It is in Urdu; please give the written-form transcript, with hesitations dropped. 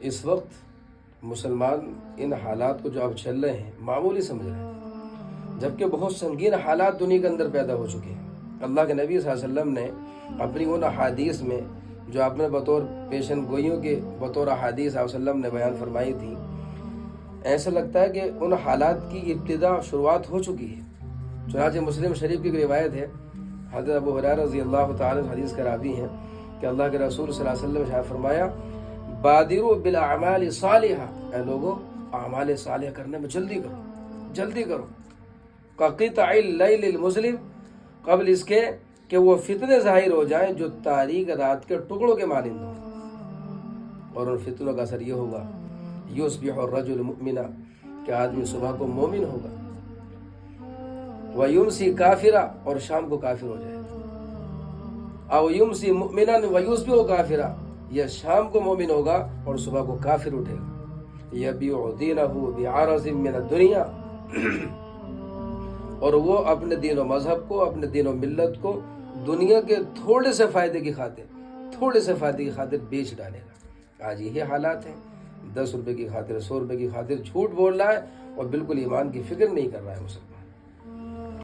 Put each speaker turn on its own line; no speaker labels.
اس وقت مسلمان ان حالات کو جو اب چل رہے ہیں معمولی سمجھ رہے ہیں، جبکہ بہت سنگین حالات دنیا کے اندر پیدا ہو چکے ہیں۔ اللہ کے نبی صلی اللہ علیہ وسلم نے اپنی ان احادیث میں جو آپ نے بطور پیشن گوئیوں کے بطور احادیث صلی اللہ علیہ وسلم نے بیان فرمائی تھی، ایسا لگتا ہے کہ ان حالات کی ابتدا شروعات ہو چکی ہے۔ چنانچہ مسلم شریف کی ایک روایت ہے، حضرت ابو ہریرہ رضی اللہ تعالیٰ عنہ حدیث کا راوی ہیں کہ اللہ کے رسول صلی اللہ علیہ وسلم نے فرمایا بادروا بالاعمال الصالحہ، اے لوگو اعمال صالحہ کرنے میں جلدی کرو، جلدی کرو، کقطع اللیل المظلم، قبل اس کے کہ وہ فتنے ظاہر ہو جائیں جو تاریک رات کے ٹکڑوں کے مانند ہوں۔ اور ان فتنوں کا اثر یہ ہوگا یصبح الرجل مؤمنا، کہ آدمی صبح کو مومن ہوگا، ویمسی کافرا، اور شام کو کافر ہو جائے گا، او یمسی مؤمنا ویصبح کافرا، یا شام کو مومن ہوگا اور صبح کو کافر اٹھے گا، یبیع دینہ بعرض من الدنیا، اور وہ اپنے دین و مذہب کو، اپنے دین و ملت کو دنیا کے تھوڑے سے فائدے کی خاطر بیچ ڈالے گا۔ آج یہی حالات ہیں، 10 روپے کی خاطر 100 روپے کی خاطر جھوٹ بول رہا ہے اور بالکل ایمان کی فکر نہیں کر رہا ہے مسلمان۔